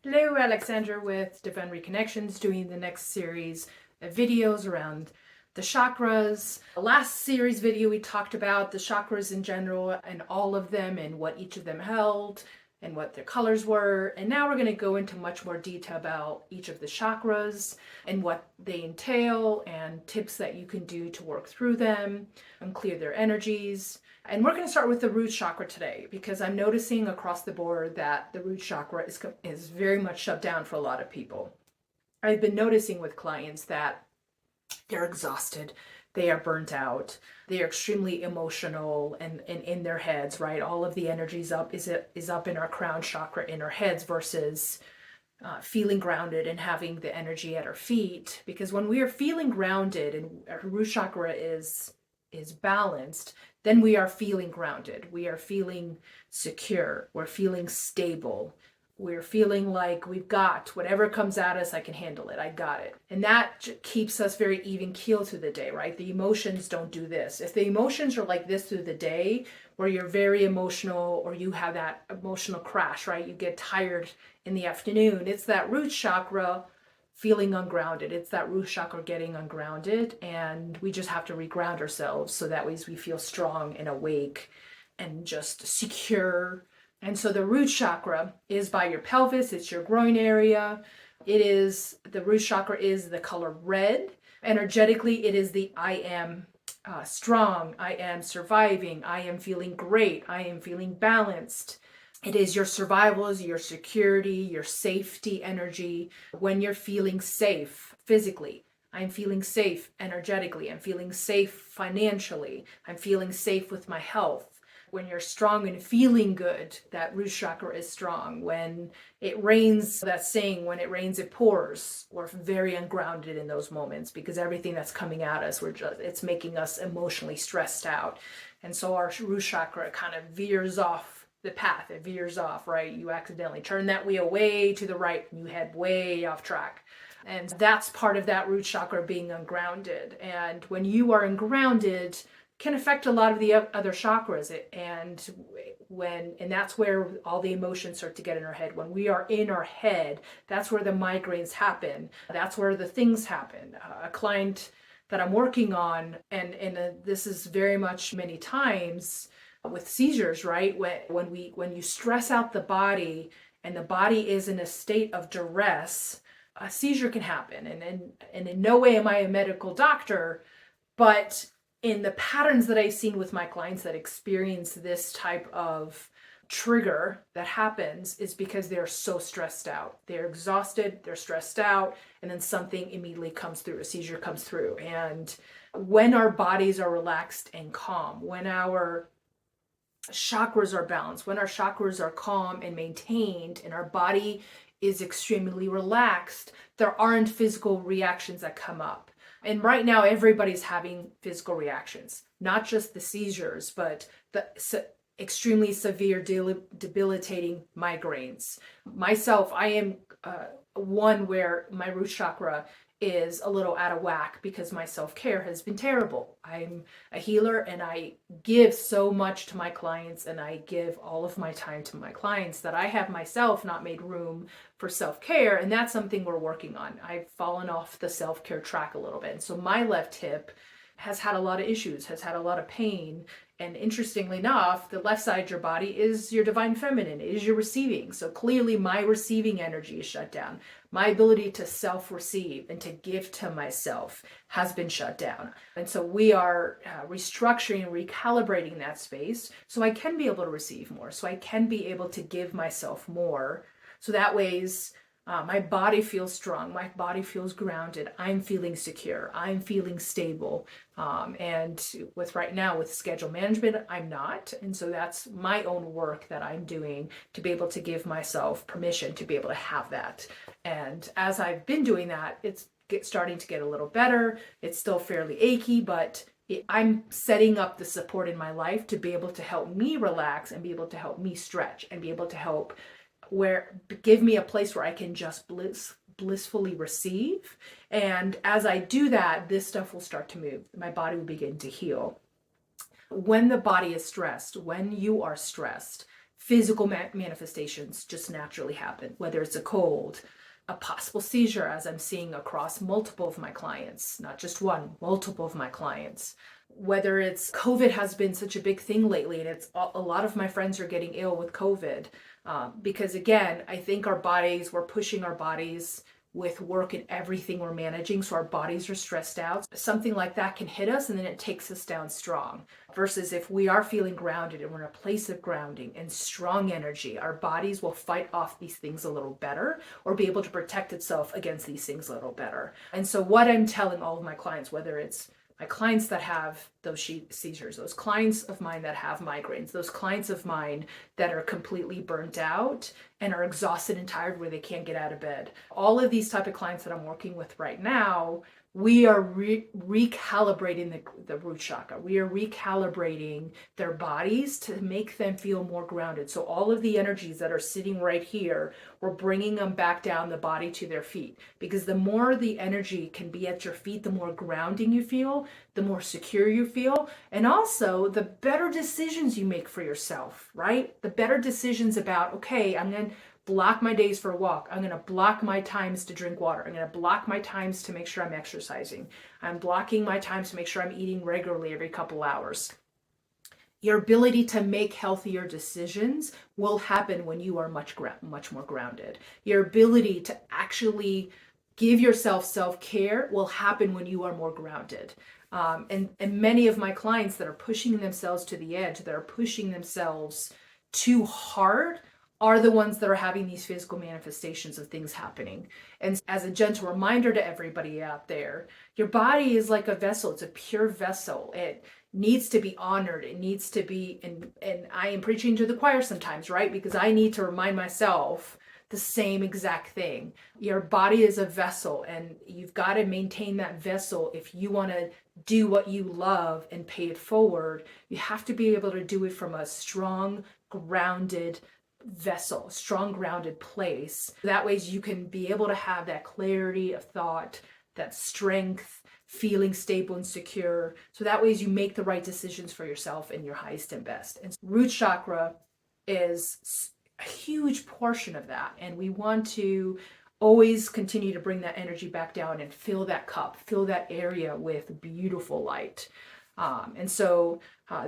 Hello, Alexandra with Divine Reconnections, doing the next series of videos around the chakras. Last series video we talked about the chakras in general and all of them and what each of them held and what their colors were. And now we're going to go into much more detail about each of the chakras and what they entail and tips that you can do to work through them and clear their energies. And we're going to start with the root chakra today because I'm noticing across the board that the root chakra is very much shut down for a lot of people. I've been noticing with clients that they're exhausted, they are burnt out, they are extremely emotional and in their heads, right? All of the energy is up in our crown chakra in our heads versus feeling grounded and having the energy at our feet. Because when we are feeling grounded and our root chakra is balanced, then we are feeling grounded. We are feeling secure. We're feeling stable. We're feeling like we've got whatever comes at us, I can handle it. I got it. And that keeps us very even keel through the day, right? The emotions don't do this. If the emotions are like this through the day, where you're very emotional or you have that emotional crash, right? You get tired in the afternoon. It's that root chakra feeling ungrounded. It's that root chakra getting ungrounded, and we just have to reground ourselves so that way we feel strong and awake and just secure. And so the root chakra is by your pelvis. It's your groin area. The root chakra is the color red. Energetically, it is the I am strong, I am surviving, I am feeling great, I am feeling balanced. It is your survival, your security, your safety energy. When you're feeling safe physically, I'm feeling safe energetically, I'm feeling safe financially, I'm feeling safe with my health. When you're strong and feeling good, that root chakra is strong. When it rains, that saying, when it rains, it pours. We're very ungrounded in those moments because everything that's coming at us, it's making us emotionally stressed out. And so our root chakra kind of veers off the path. It veers off, right? You accidentally turn that wheel way to the right and you head way off track. And that's part of that root chakra being ungrounded. And when you are ungrounded, can affect a lot of the other chakras, and that's where all the emotions start to get in our head. When we are in our head, that's where the migraines happen. That's where the things happen. A client that I'm working on, and this is very much many times with seizures, right? When you stress out the body and the body is in a state of duress, a seizure can happen. And in no way am I a medical doctor, but in the patterns that I've seen with my clients that experience this type of trigger that happens is because they're so stressed out. They're exhausted, they're stressed out, and then something immediately comes through, a seizure comes through. And when our bodies are relaxed and calm, when our chakras are balanced, when our chakras are calm and maintained, and our body is extremely relaxed, there aren't physical reactions that come up. And right now, everybody's having physical reactions, not just the seizures, but the extremely severe, debilitating migraines. Myself, I am one where my root chakra is a little out of whack because my self-care has been terrible. I'm a healer and I give so much to my clients and I give all of my time to my clients that I have myself not made room for self-care, and that's something we're working on. I've fallen off the self-care track a little bit. And so my left hip has had a lot of issues, has had a lot of pain. And interestingly enough, the left side of your body is your divine feminine, is your receiving. So clearly my receiving energy is shut down. My ability to self-receive and to give to myself has been shut down. And so we are restructuring and recalibrating that space so I can be able to receive more, so I can be able to give myself more. So that ways my body feels strong, my body feels grounded, I'm feeling secure, I'm feeling stable. And right now with schedule management, I'm not. And so that's my own work that I'm doing to be able to give myself permission to be able to have that. And as I've been doing that, it's starting to get a little better. It's still fairly achy, but I'm setting up the support in my life to be able to help me relax and be able to help me stretch and be able to help give me a place where I can just blissfully receive. And as I do that, this stuff will start to move. My body will begin to heal. When the body is stressed, when you are stressed, physical manifestations just naturally happen, whether it's a cold, a possible seizure, as I'm seeing across multiple of my clients, not just one, multiple of my clients. Whether it's COVID has been such a big thing lately, and it's a lot of my friends are getting ill with COVID because again, I think we're pushing our bodies with work and everything we're managing, so our bodies are stressed out. Something like that can hit us and then it takes us down strong. Versus if we are feeling grounded and we're in a place of grounding and strong energy, our bodies will fight off these things a little better or be able to protect itself against these things a little better. And so what I'm telling all of my clients, whether it's my clients that have those seizures, those clients of mine that have migraines, those clients of mine that are completely burnt out and are exhausted and tired where they can't get out of bed. All of these type of clients that I'm working with right now, we are recalibrating the root chakra. We are recalibrating their bodies to make them feel more grounded. So all of the energies that are sitting right here, we're bringing them back down the body to their feet. Because the more the energy can be at your feet, the more grounding you feel, the more secure you feel, and also the better decisions you make for yourself, right? The better decisions about, okay, I'm going to block my days for a walk. I'm going to block my times to drink water. I'm going to block my times to make sure I'm exercising. I'm blocking my times to make sure I'm eating regularly every couple hours. Your ability to make healthier decisions will happen when you are much more grounded. Your ability to actually give yourself self-care will happen when you are more grounded. And many of my clients that are pushing themselves to the edge, that are pushing themselves too hard, are the ones that are having these physical manifestations of things happening. And as a gentle reminder to everybody out there, your body is like a vessel. It's a pure vessel. It needs to be honored. It needs to be, and I am preaching to the choir sometimes, right? Because I need to remind myself the same exact thing. Your body is a vessel, and you've got to maintain that vessel if you want to do what you love and pay it forward. You have to be able to do it from a strong, grounded vessel, strong, grounded place. That way you can be able to have that clarity of thought, that strength, feeling stable and secure. So that way you make the right decisions for yourself in your highest and best. And root chakra is a huge portion of that. And we want to always continue to bring that energy back down and fill that cup, fill that area with beautiful light. And so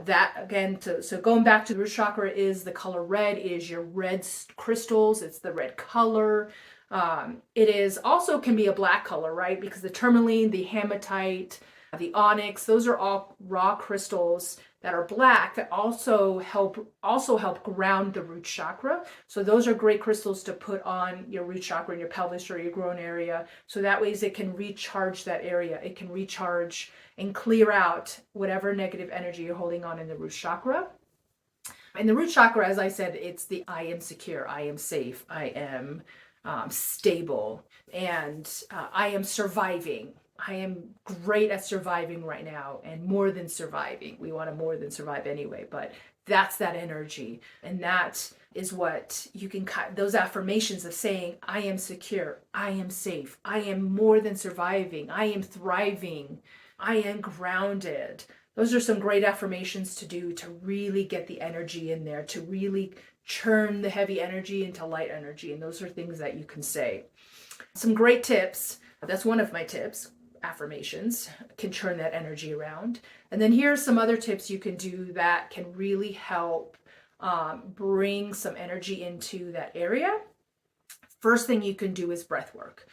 that again, so going back to the root chakra, is the color red, is your red crystals. It's the red color. It is also can be a black color, right? Because the tourmaline, the hematite, the onyx, those are all raw crystals that are black that also help ground the root chakra. So those are great crystals to put on your root chakra in your pelvis or your groin area. So that way it can recharge that area. It can recharge and clear out whatever negative energy you're holding on in the root chakra. And the root chakra, as I said, it's the I am secure, I am safe, I am stable, and I am surviving. I am great at surviving right now, and more than surviving. We want to more than survive anyway, but that's that energy. And that is what you can cut, those affirmations of saying, I am secure, I am safe, I am more than surviving, I am thriving, I am grounded. Those are some great affirmations to do to really get the energy in there, to really churn the heavy energy into light energy. And those are things that you can say. Some great tips. That's one of my tips. Affirmations can turn that energy around. And then here's some other tips you can do that can really help bring some energy into that area. First thing you can do is breath work.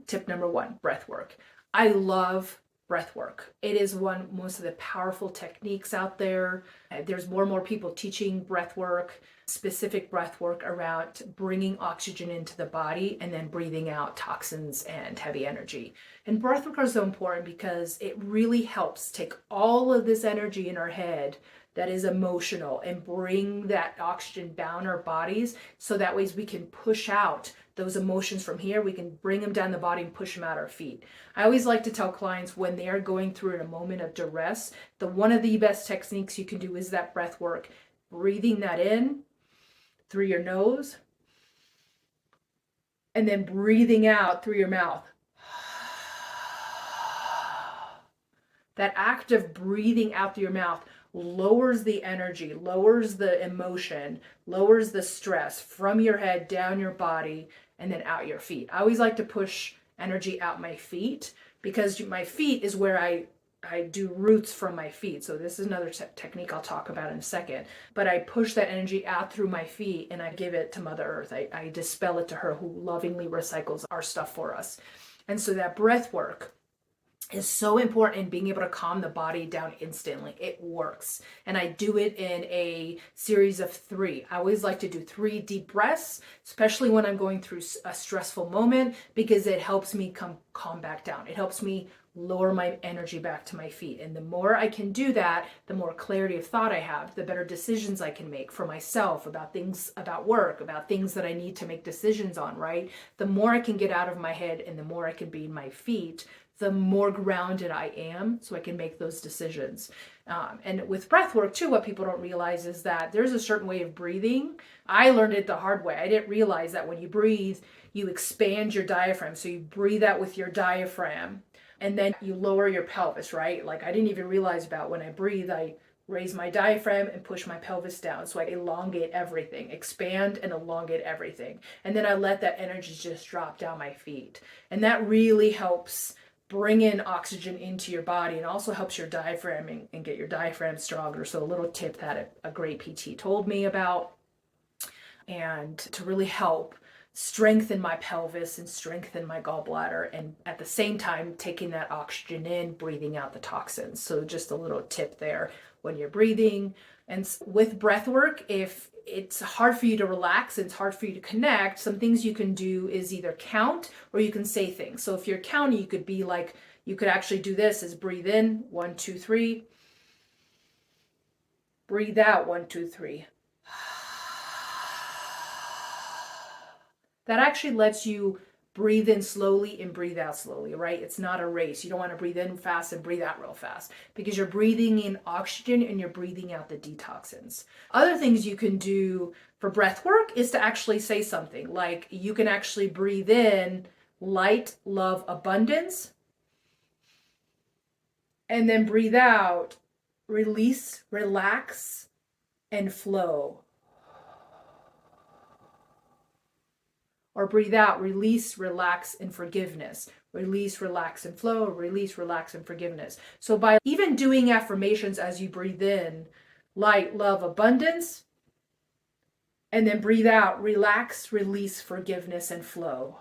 Tip number 1, breath work. I love breath work. It is most of the powerful techniques out there. There's more and more people teaching breath work, specific breath work around bringing oxygen into the body and then breathing out toxins and heavy energy. And breath work is so important because it really helps take all of this energy in our head that is emotional and bring that oxygen down our bodies, so that way we can push out those emotions from here. We can bring them down the body and push them out our feet. I always like to tell clients when they are going through a moment of duress, one of the best techniques you can do is that breath work, breathing that in through your nose and then breathing out through your mouth. That act of breathing out through your mouth lowers the energy, lowers the emotion, lowers the stress from your head down your body and then out your feet. I always like to push energy out my feet because my feet is where I do roots from my feet. So this is another technique I'll talk about in a second. But I push that energy out through my feet and I give it to Mother Earth. I dispel it to her, who lovingly recycles our stuff for us. And so that breath work is so important in being able to calm the body down instantly. It works. And I do it in a series of 3. I always like to do 3 deep breaths, especially when I'm going through a stressful moment, because it helps me calm back down. It helps me lower my energy back to my feet. And the more I can do that, the more clarity of thought I have, the better decisions I can make for myself about things, about work, about things that I need to make decisions on, right? The more I can get out of my head and the more I can be in my feet, the more grounded I am, so I can make those decisions. And with breath work too, what people don't realize is that there's a certain way of breathing. I learned it the hard way. I didn't realize that when you breathe, you expand your diaphragm. So you breathe out with your diaphragm and then you lower your pelvis, right? Like I didn't even realize about when I breathe, I raise my diaphragm and push my pelvis down. So I elongate everything, expand and elongate everything. And then I let that energy just drop down my feet. And that really helps bring in oxygen into your body and also helps your diaphragm and get your diaphragm stronger. So a little tip that a great PT told me about, and to really help strengthen my pelvis and strengthen my gallbladder, and at the same time taking that oxygen in, breathing out the toxins. So just a little tip there when you're breathing. And with breath work, if it's hard for you to relax and it's hard for you to connect, some things you can do is either count or you can say things. So if you're counting, you could be like, you could actually do this is breathe in, 1, 2, 3. Breathe out, 1, 2, 3. That actually lets you breathe in slowly and breathe out slowly, right? It's not a race. You don't want to breathe in fast and breathe out real fast because you're breathing in oxygen and you're breathing out the detoxins. Other things you can do for breath work is to actually say something like you can actually breathe in light, love, abundance, and then breathe out release, relax, and flow. Or breathe out, release, relax, and forgiveness. Release, relax, and flow. Release, relax, and forgiveness. So by even doing affirmations as you breathe in, light, love, abundance, and then breathe out, relax, release, forgiveness, and flow.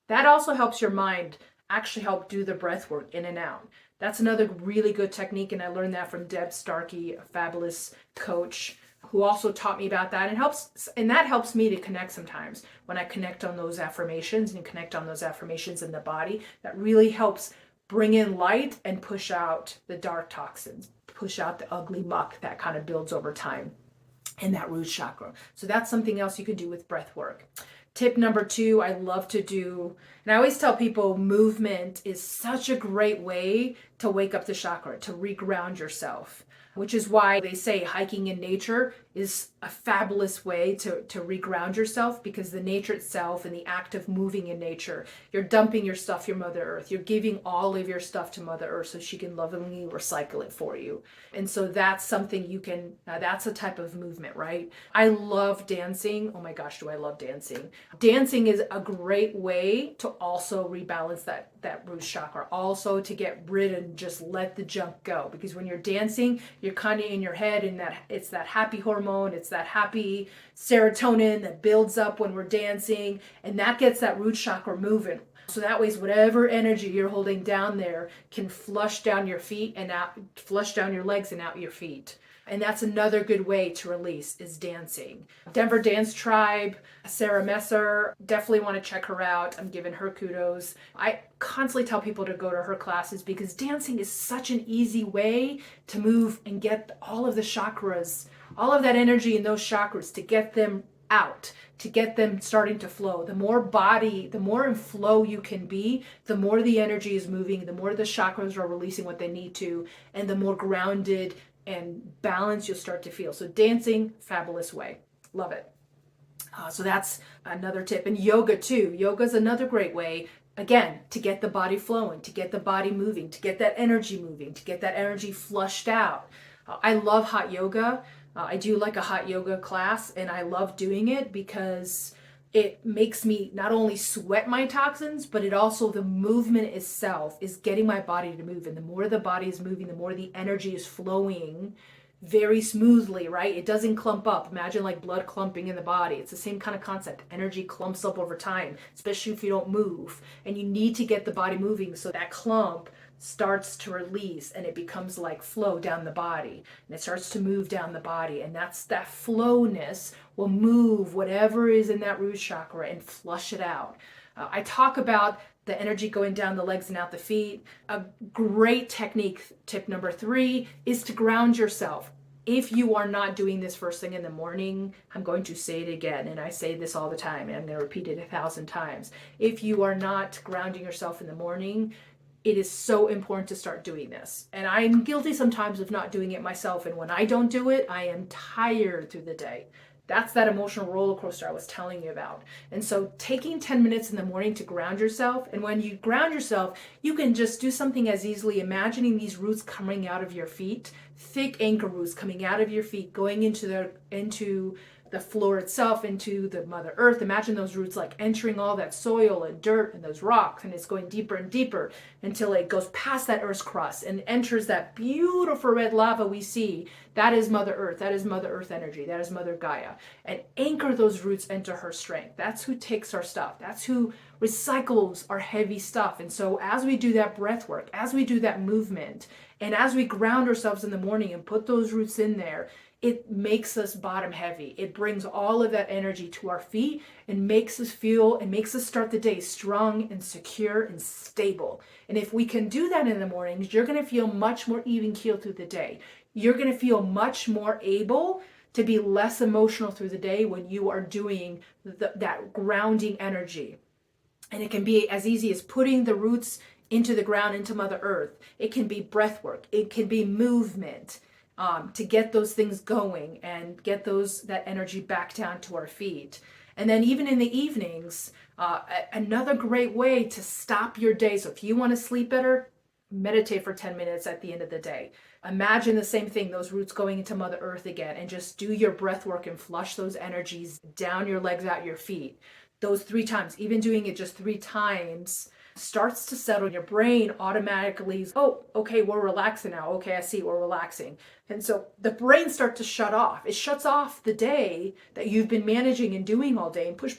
That also helps your mind actually help do the breath work in and out. That's another really good technique, and I learned that from Deb Starkey, a fabulous coach, who also taught me about that, and that helps me to connect sometimes when I connect on those affirmations and connect on those affirmations in the body. That really helps bring in light and push out the dark toxins, push out the ugly muck that kind of builds over time in that root chakra. So that's something else you can do with breath work. Tip number 2, I love to do, and I always tell people movement is such a great way to wake up the chakra, to reground yourself, which is why they say hiking in nature is a fabulous way to reground yourself, because the nature itself and the act of moving in nature, you're dumping your stuff, your Mother Earth, you're giving all of your stuff to Mother Earth so she can lovingly recycle it for you. And so that's something you can, that's a type of movement, right? I love dancing. Oh my gosh, do I love dancing. Dancing is a great way to also rebalance that root chakra, also to get rid and just let the junk go. Because when you're dancing, you're kind of in your head, and that it's that happy hormone, it's that happy serotonin that builds up when we're dancing, and that gets that root chakra moving. So that way, whatever energy you're holding down there can flush down your feet and out, flush down your legs and out your feet. And that's another good way to release, is dancing. Denver Dance Tribe, Cera definitely want to check her out. I'm giving her kudos. I constantly tell people to go to her classes because dancing is such an easy way to move and get all of the chakras, all of that energy in those chakras, to get them out, to get them starting to flow. The more body, the more in flow you can be, the more the energy is moving, the more the chakras are releasing what they need to, and the more grounded and balance you'll start to feel. So dancing, fabulous way. Love it. So that's another tip. And yoga too. Yoga is another great way, again, to get the body flowing, to get the body moving, to get that energy moving, to get that energy flushed out. I love hot yoga. I do like a hot yoga class, and I love doing it because it makes me not only sweat my toxins, but it also, the movement itself is getting my body to move. And the more the body is moving, the more the energy is flowing very smoothly, right? It doesn't clump up. Imagine like blood clumping in the body. It's the same kind of concept. Energy clumps up over time, especially if you don't move. And you need to get the body moving so that clump starts to release and it becomes like flow down the body, and it starts to move down the body, and that flowness will move whatever is in that root chakra and flush it out. I talk about the energy going down the legs and out the feet. A great technique, tip number 3, is to ground yourself. If you are not doing this first thing in the morning, I'm going to say it again, and I say this all the time, and I'm going to repeat it 1,000 times. If you are not grounding yourself in the morning, it is so important to start doing this. And I'm guilty sometimes of not doing it myself. And when I don't do it, I am tired through the day. That's that emotional roller coaster I was telling you about. And so taking 10 minutes in the morning to ground yourself. And when you ground yourself, you can just do something as easily imagining these roots coming out of your feet, thick anchor roots coming out of your feet, going into the floor itself, into the Mother Earth. Imagine those roots like entering all that soil and dirt and those rocks, and it's going deeper and deeper until it goes past that Earth's crust and enters that beautiful red lava we see. That is Mother Earth. That is Mother Earth energy. That is Mother Gaia. And anchor those roots into her strength. That's who takes our stuff. That's who recycles our heavy stuff. And so as we do that breath work, as we do that movement, and as we ground ourselves in the morning and put those roots in there, it makes us bottom heavy. It brings all of that energy to our feet and makes us feel and makes us start the day strong and secure and stable. And if we can do that in the mornings, you're going to feel much more even keeled through the day. You're going to feel much more able to be less emotional through the day when you are doing that grounding energy. And it can be as easy as putting the roots into the ground, into Mother Earth. It can be breath work. It can be movement. To get those things going and get that energy back down to our feet. And then even in the evenings, another great way to stop your day. So if you want to sleep better, meditate for 10 minutes at the end of the day. Imagine the same thing, those roots going into Mother Earth again, and just do your breath work and flush those energies down your legs, out your feet. Those 3 times, even doing it just 3 times, starts to settle. Your brain automatically, oh, okay, we're relaxing now. Okay, I see, we're relaxing. And so the brain starts to shut off. It shuts off the day that you've been managing and doing all day and push.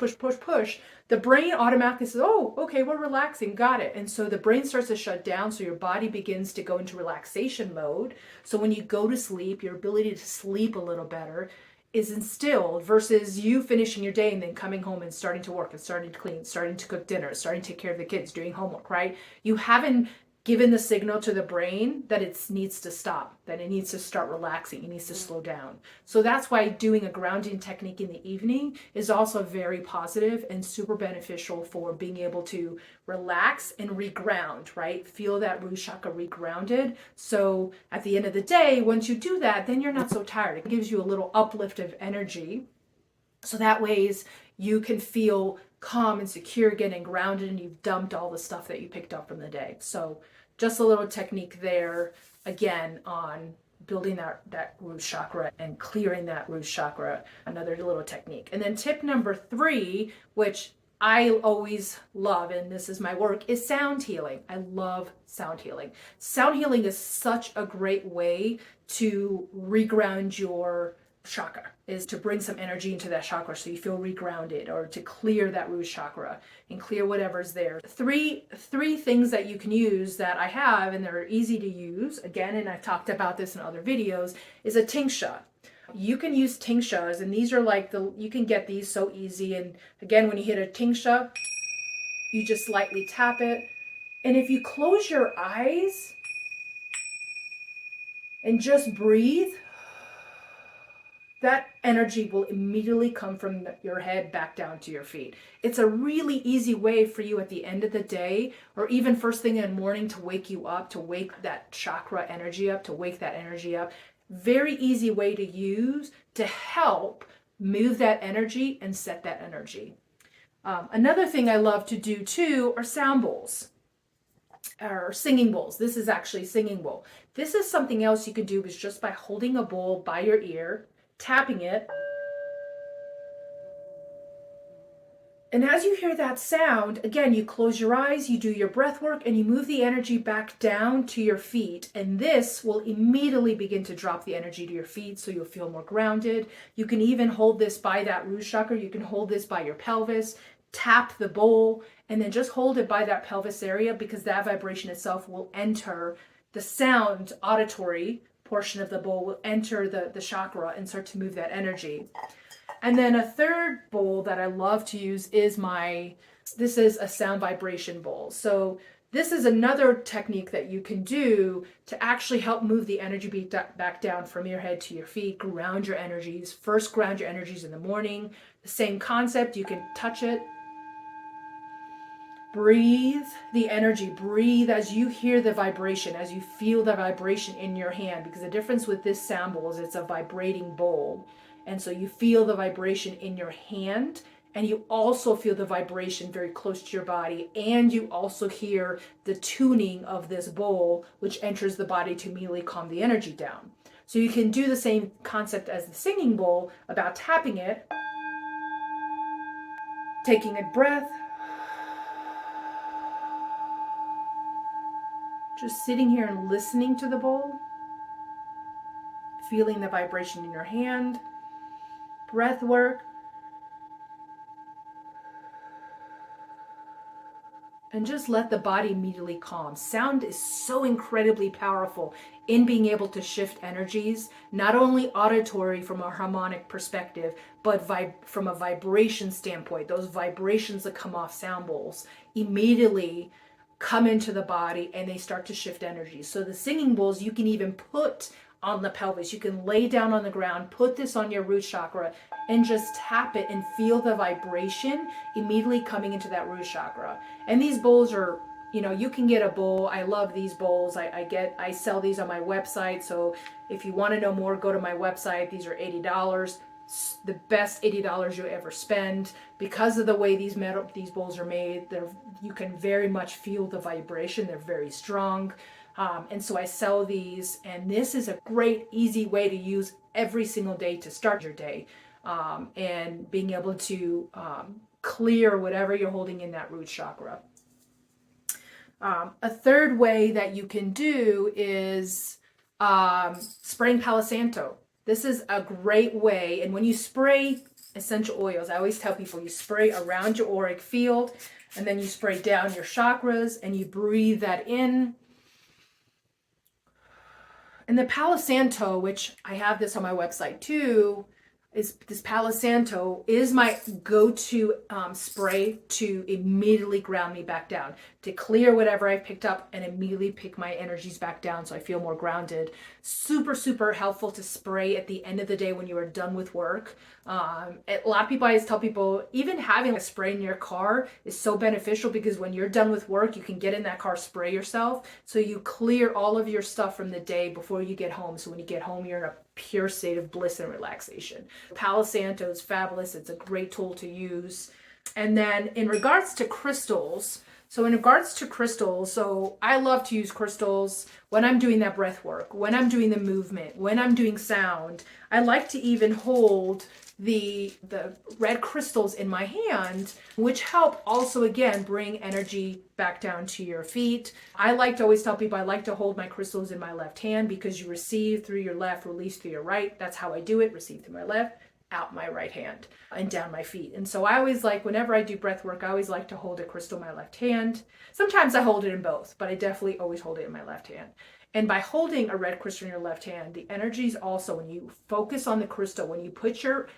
The brain automatically says, oh, okay, we're relaxing, got it. And so the brain starts to shut down, so your body begins to go into relaxation mode. So when you go to sleep, your ability to sleep a little better is instilled versus you finishing your day and then coming home and starting to work and starting to clean, starting to cook dinner, starting to take care of the kids, doing homework, right? You haven't given the signal to the brain that it needs to stop, that it needs to start relaxing, it needs to slow down. So that's why doing a grounding technique in the evening is also very positive and super beneficial for being able to relax and reground, right? Feel that root chakra regrounded. So at the end of the day, once you do that, then you're not so tired. It gives you a little uplift of energy. So that ways you can feel calm and secure again and grounded, and you've dumped all the stuff that you picked up from the day. So just a little technique there, again, on building that root chakra and clearing that root chakra, another little technique. And then tip number 3, which I always love, and this is my work, is sound healing. I love sound healing. Sound healing is such a great way to reground your chakra, is to bring some energy into that chakra so you feel regrounded, or to clear that root chakra and clear whatever's there. Three things that you can use that I have, and they're easy to use, again, and I've talked about this in other videos, is a tincture. You can use tinctures, and these are like you can get these so easy. And again, when you hit a tincture, you just lightly tap it. And if you close your eyes and just breathe, that energy will immediately come from your head back down to your feet. It's a really easy way for you at the end of the day, or even first thing in the morning, to wake you up, to wake that chakra energy up, to wake that energy up. Very easy way to use to help move that energy and set that energy. Another thing I love to do too are sound bowls. or singing bowls. This is actually singing bowl. This is something else you can do is just by holding a bowl by your ear, tapping it. And as you hear that sound, again, you close your eyes, you do your breath work, and you move the energy back down to your feet. And this will immediately begin to drop the energy to your feet so you'll feel more grounded. You can even hold this by that root chakra. You can hold this by your pelvis, tap the bowl, and then just hold it by that pelvis area because that vibration itself will enter the sound auditory portion of the bowl, will enter the chakra and start to move that energy. And then a third bowl that I love to use is this is a sound vibration bowl. So this is another technique that you can do to actually help move the energy back down from your head to your feet, ground your energies. First, ground your energies in the morning. The same concept, you can touch it. Breathe the energy, breathe as you hear the vibration, as you feel the vibration in your hand, because the difference with this sound bowl is it's a vibrating bowl. And so you feel the vibration in your hand, and you also feel the vibration very close to your body, and you also hear the tuning of this bowl, which enters the body to immediately calm the energy down. So you can do the same concept as the singing bowl about tapping it, taking a breath, just sitting here and listening to the bowl, feeling the vibration in your hand, breath work, and just let the body immediately calm. Sound is so incredibly powerful in being able to shift energies, not only auditory from a harmonic perspective, but from a vibration standpoint. Those vibrations that come off sound bowls immediately come into the body and they start to shift energy. So the singing bowls you can even put on the pelvis. You can lay down on the ground, put this on your root chakra, and just tap it and feel the vibration immediately coming into that root chakra. And these bowls are, you can get a bowl. I love these bowls. I sell these on my website. So if you want to know more, go to my website. These are $80. The best $80 you'll ever spend because of the way these bowls are made. You can very much feel the vibration. They're very strong. And so I sell these, and this is a great, easy way to use every single day to start your day, and being able to clear whatever you're holding in that root chakra. A third way that you can do is spraying Palo Santo. This is a great way, and when you spray essential oils, I always tell people you spray around your auric field, and then you spray down your chakras, and you breathe that in. And the Palo Santo, which I have this on my website too, is this Palo Santo is my go-to spray to immediately ground me back down, to clear whatever I picked up and immediately pick my energies back down so I feel more grounded. Super, super helpful to spray at the end of the day when you are done with work. A lot of people, I always tell people, even having a spray in your car is so beneficial because when you're done with work, you can get in that car, spray yourself. So you clear all of your stuff from the day before you get home. So when you get home, you're in a pure state of bliss and relaxation. Palo Santo is fabulous. It's a great tool to use. And then in regards to crystals, so I love to use crystals when I'm doing that breath work, when I'm doing the movement, when I'm doing sound. I like to even hold the red crystals in my hand, which help also, again, bring energy back down to your feet. I like to always tell people I like to hold my crystals in my left hand because you receive through your left, release through your right. That's how I do it. Receive through my left, out my right hand, and down my feet. And so I always like, whenever I do breath work, I always like to hold a crystal in my left hand. Sometimes I hold it in both, but I definitely always hold it in my left hand. And by holding a red crystal in your left hand, the energies also, when you focus on the crystal, when you put your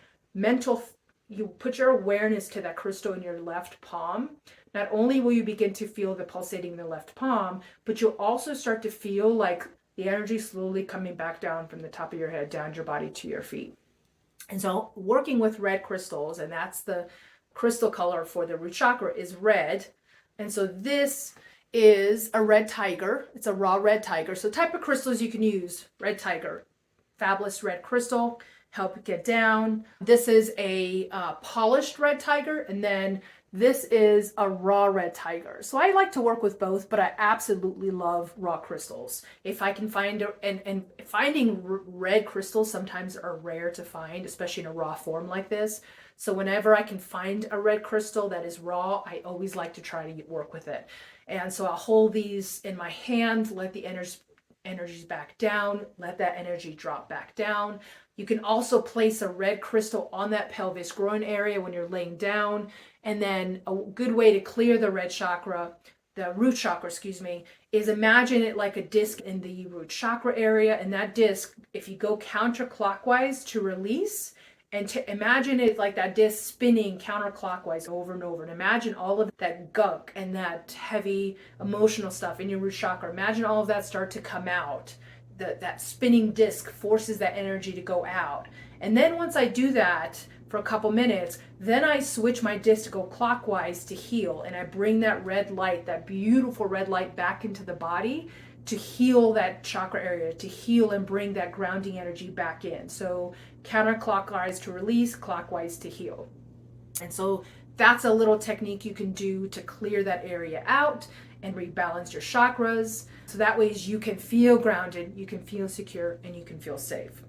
awareness to that crystal in your left palm, not only will you begin to feel the pulsating in the left palm, but you'll also start to feel like the energy slowly coming back down from the top of your head, down your body to your feet. And so working with red crystals, and that's the crystal color for the root chakra, is red. And so this is a red tiger. It's a raw red tiger. So type of crystals you can use, red tiger, fabulous red crystal, help it get down. This is a polished red tiger, and then This is a raw red tiger. So I like to work with both, but I absolutely love raw crystals. If I can find, and finding red crystals sometimes are rare to find, especially in a raw form like this. So whenever I can find a red crystal that is raw, I always like to try to work with it. And so I'll hold these in my hand, let the energies back down, let that energy drop back down. You can also place a red crystal on that pelvis groin area when you're laying down. And then a good way to clear the red chakra, the root chakra, excuse me, is imagine it like a disc in the root chakra area. And that disc, if you go counterclockwise to release, and to imagine it like that disc spinning counterclockwise over and over. And imagine all of that gunk and that heavy emotional stuff in your root chakra. Imagine all of that start to come out. That spinning disc forces that energy to go out. And then once I do that for a couple minutes, then I switch my disc to go clockwise to heal. And I bring that red light, that beautiful red light, back into the body to heal that chakra area, to heal and bring that grounding energy back in. So counterclockwise to release, clockwise to heal. And so that's a little technique you can do to clear that area out and rebalance your chakras. So that way you can feel grounded, you can feel secure, and you can feel safe.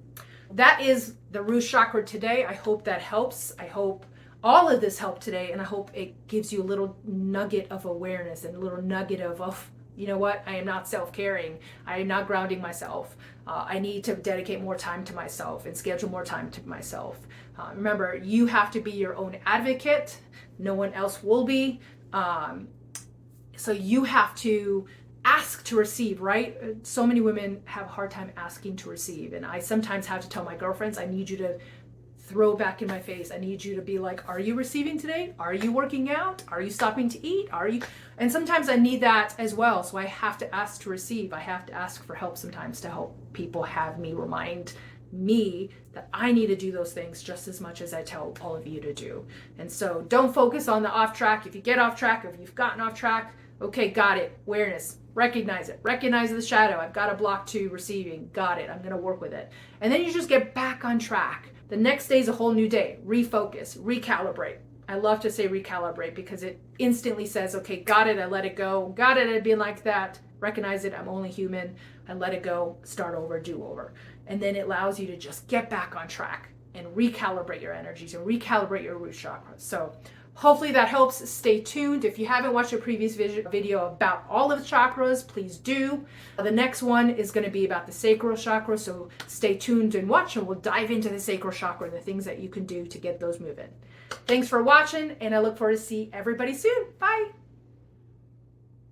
That is the root chakra today. I hope that helps. I hope all of this helped today, and I hope it gives you a little nugget of awareness and a little nugget of you know what? I am not self-caring. I am not grounding myself. I need to dedicate more time to myself and schedule more time to myself. Remember, you have to be your own advocate. No one else will be. So you have to ask to receive, right? So many women have a hard time asking to receive. And I sometimes have to tell my girlfriends, I need you to throw back in my face. I need you to be like, are you receiving today? Are you working out? Are you stopping to eat? Are you? And sometimes I need that as well. So I have to ask to receive. I have to ask for help sometimes to help people have me remind me that I need to do those things just as much as I tell all of you to do. And so don't focus on the off track. If you get off track, if you've gotten off track, okay, got it. Awareness, recognize it. Recognize the shadow. I've got a block to receiving. Got it. I'm going to work with it. And then you just get back on track. The next day is a whole new day. Refocus, recalibrate. I love to say recalibrate because it instantly says, okay, got it, I let it go. Got it, I'd be like that. Recognize it, I'm only human. I let it go, start over, do over. And then it allows you to just get back on track and recalibrate your energies and recalibrate your root chakra. So hopefully that helps. Stay tuned. If you haven't watched a previous video about all of the chakras, please do. The next one is going to be about the sacral chakra, so stay tuned and watch, and we'll dive into the sacral chakra and the things that you can do to get those moving. Thanks for watching, and I look forward to see everybody soon. Bye.